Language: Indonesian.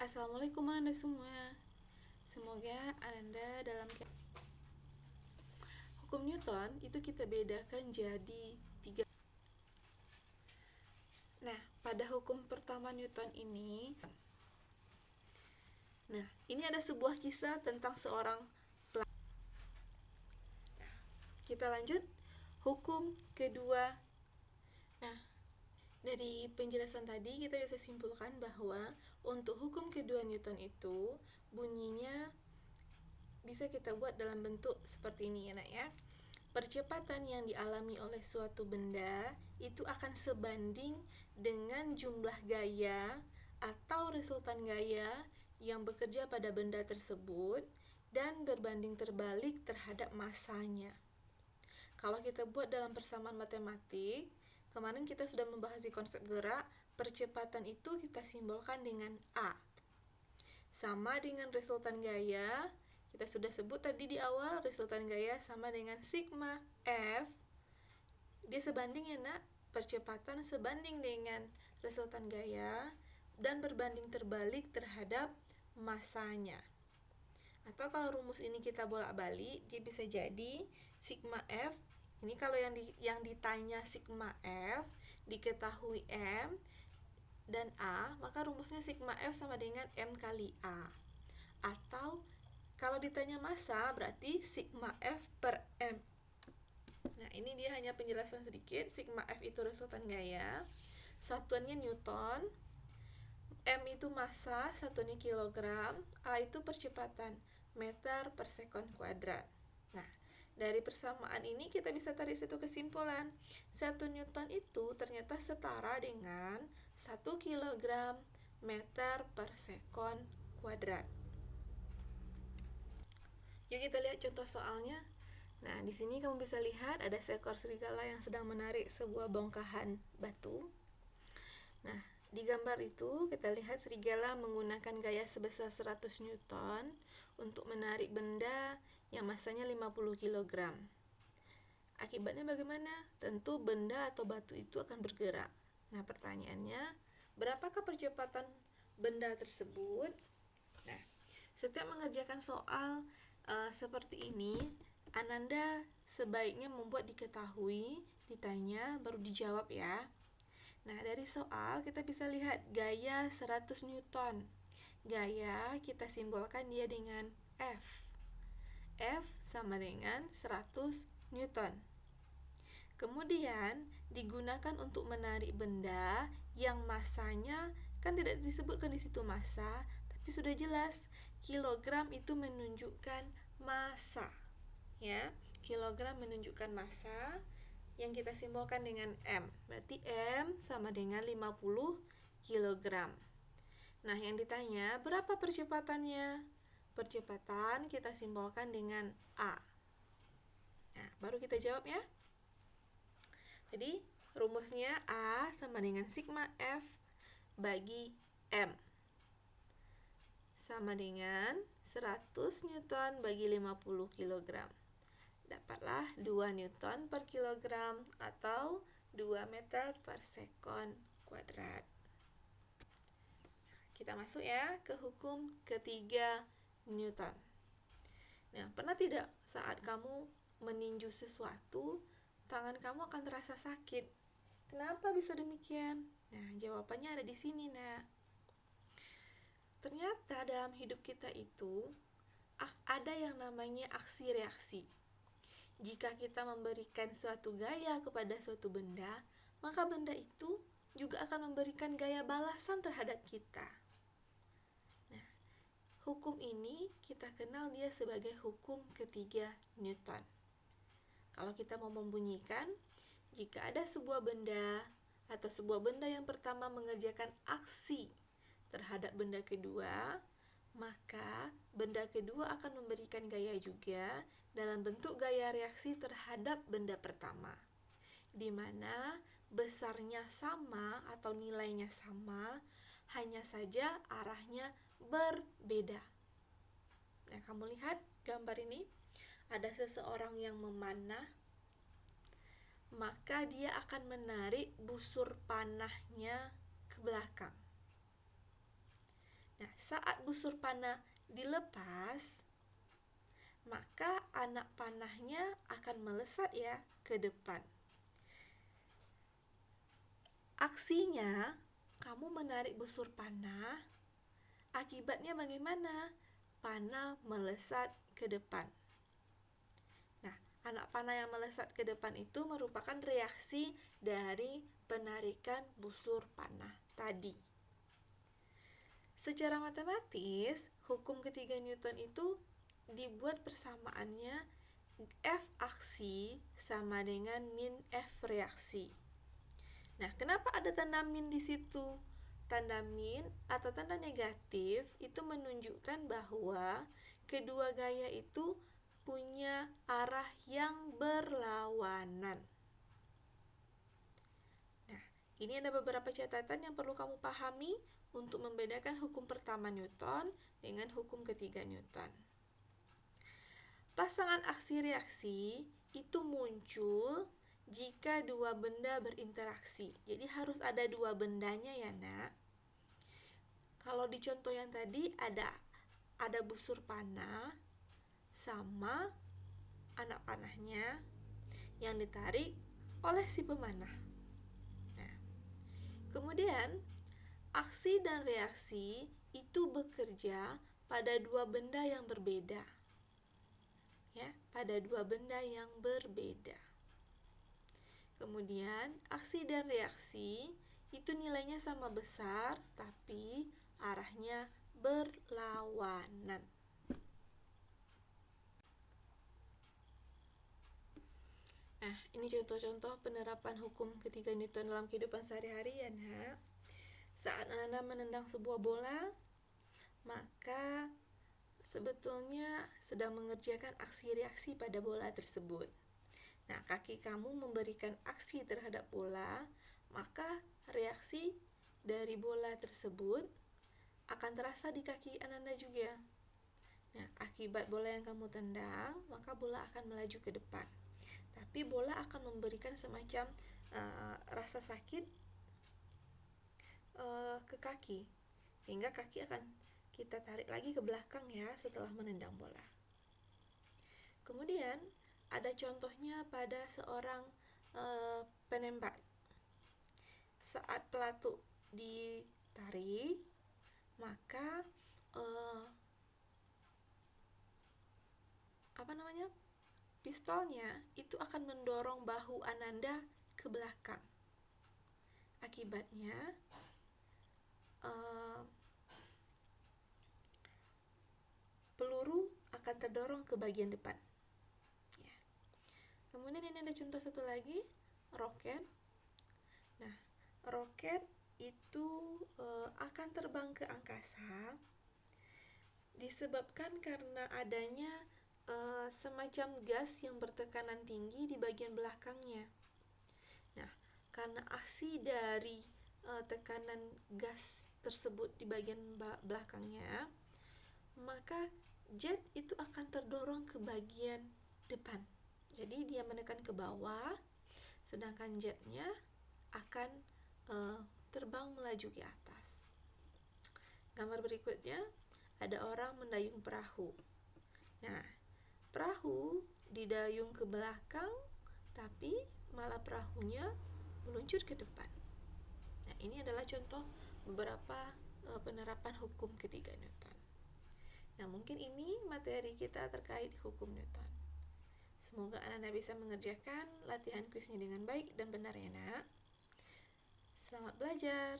Assalamualaikum Anda semua. Semoga Anda dalam hukum Newton itu kita bedakan jadi tiga. Nah, pada hukum pertama Newton ini, ini ada sebuah kisah tentang seorang pelaut. Kita lanjut hukum kedua. Nah, dari penjelasan tadi kita bisa simpulkan bahwa untuk hukum kedua Newton itu bunyinya bisa kita buat dalam bentuk seperti ini ya nak ya. Percepatan yang dialami oleh suatu benda itu akan sebanding dengan jumlah gaya atau resultan gaya yang bekerja pada benda tersebut dan berbanding terbalik terhadap masanya. Kalau kita buat dalam persamaan matematik, kemarin kita sudah membahas di konsep gerak, percepatan itu kita simbolkan dengan A. Sama dengan resultan gaya, kita sudah sebut tadi di awal, resultan gaya sama dengan sigma F. Dia sebanding ya nak, percepatan sebanding dengan resultan gaya dan berbanding terbalik terhadap masanya. Atau kalau rumus ini kita bolak-balik, dia bisa jadi sigma F. Ini kalau yang ditanya sigma F diketahui M dan A, maka rumusnya sigma F sama dengan M kali A. Atau kalau ditanya massa, berarti sigma F per M. Nah, ini dia hanya penjelasan sedikit. Sigma F itu resultan gaya, satuannya Newton, M itu massa, satuannya kilogram, A itu percepatan, meter per sekon kuadrat. Nah, dari persamaan ini kita bisa tarik satu kesimpulan. 1 Newton itu ternyata setara dengan 1 kilogram meter per sekon kuadrat. Yuk kita lihat contoh soalnya. Nah, di sini kamu bisa lihat ada seekor serigala yang sedang menarik sebuah bongkahan batu. Nah, di gambar itu kita lihat serigala menggunakan gaya sebesar 100 Newton untuk menarik benda yang masanya 50 kg. Akibatnya bagaimana? Tentu benda atau batu itu akan bergerak. Nah, pertanyaannya, berapakah percepatan benda tersebut? Nah, setiap mengerjakan soal seperti ini, Ananda sebaiknya membuat diketahui, ditanya, baru dijawab ya. Nah, dari soal kita bisa lihat gaya 100 Newton. Gaya kita simbolkan dia dengan F. F sama dengan 100 Newton. Kemudian digunakan untuk menarik benda yang massanya kan tidak disebutkan di situ massa, tapi sudah jelas kilogram itu menunjukkan massa. Ya, kilogram menunjukkan massa yang kita simbolkan dengan M. Berarti M sama dengan 50 kg. Nah, yang ditanya berapa percepatannya? Percepatan kita simbolkan dengan A. Nah, baru kita jawab ya. Jadi, rumusnya A sama dengan sigma F bagi M. Sama dengan 100 Newton bagi 50 kg. Dapatlah 2 Newton per kilogram atau 2 meter per sekon kuadrat. Kita masuk ya ke hukum ketiga Newton. Nah, pernah tidak saat kamu meninju sesuatu, tangan kamu akan terasa sakit? Kenapa bisa demikian? Nah, jawabannya ada di sini, Nak. Ternyata dalam hidup kita itu ada yang namanya aksi reaksi. Jika kita memberikan suatu gaya kepada suatu benda, maka benda itu juga akan memberikan gaya balasan terhadap kita. Nah, hukum ini kita kenal dia sebagai hukum ketiga Newton. Kalau kita mau membunyikan, jika ada sebuah benda atau sebuah benda yang pertama mengerjakan aksi terhadap benda kedua, maka benda kedua akan memberikan gaya juga dalam bentuk gaya reaksi terhadap benda pertama, di mana besarnya sama atau nilainya sama, hanya saja arahnya berbeda. Nah, kamu lihat gambar ini, ada seseorang yang memanah, maka dia akan menarik busur panahnya ke belakang. Nah, saat busur panah dilepas, maka anak panahnya akan melesat ya ke depan. Aksinya, kamu menarik busur panah, akibatnya bagaimana? Panah melesat ke depan. Nah, anak panah yang melesat ke depan itu merupakan reaksi dari penarikan busur panah tadi. Secara matematis, hukum ketiga Newton itu dibuat persamaannya F aksi sama dengan min F reaksi. Nah, kenapa ada tanda min di situ? Tanda min atau tanda negatif itu menunjukkan bahwa kedua gaya itu punya arah yang berlawanan. Nah, ini ada beberapa catatan yang perlu kamu pahami untuk membedakan hukum pertama Newton dengan hukum ketiga Newton. Pasangan aksi-reaksi itu muncul jika dua benda berinteraksi. Jadi harus ada dua bendanya ya, Nak. Kalau di contoh yang tadi ada busur panah sama anak panahnya yang ditarik oleh si pemanah. Nah, kemudian aksi dan reaksi itu bekerja pada dua benda yang berbeda. Ya, pada dua benda yang berbeda. Kemudian, aksi dan reaksi itu nilainya sama besar, tapi arahnya berlawanan. Nah, ini contoh-contoh penerapan hukum ketiga Newton dalam kehidupan sehari-hari ya, Nak. Saat Anda menendang sebuah bola, maka sebetulnya sedang mengerjakan aksi reaksi pada bola tersebut. Nah, kaki kamu memberikan aksi terhadap bola, maka reaksi dari bola tersebut akan terasa di kaki Ananda juga. Nah, akibat bola yang kamu tendang, maka bola akan melaju ke depan. Tapi bola akan memberikan semacam rasa sakit ke kaki, hingga kaki akan kita tarik lagi ke belakang ya setelah menendang bola. Kemudian ada contohnya pada seorang penembak. Saat pelatu ditarik, maka pistolnya itu akan mendorong bahu Ananda ke belakang. Akibatnya peluru akan terdorong ke bagian depan. Ya. Kemudian ini ada contoh satu lagi, roket. Nah, roket itu akan terbang ke angkasa disebabkan karena adanya semacam gas yang bertekanan tinggi di bagian belakangnya. Nah, karena aksi dari tekanan gas tersebut di bagian belakangnya, maka jet itu akan terdorong ke bagian depan. Jadi dia menekan ke bawah, sedangkan jetnya akan terbang melaju ke atas. Gambar berikutnya, ada orang mendayung perahu. Nah, perahu didayung ke belakang, tapi malah perahunya meluncur ke depan. Nah, ini adalah contoh beberapa penerapan hukum ketiga Newton. Nah, mungkin ini materi kita terkait hukum Newton. Semoga Anda bisa mengerjakan latihan kuisnya dengan baik dan benar ya, Nak. Selamat belajar.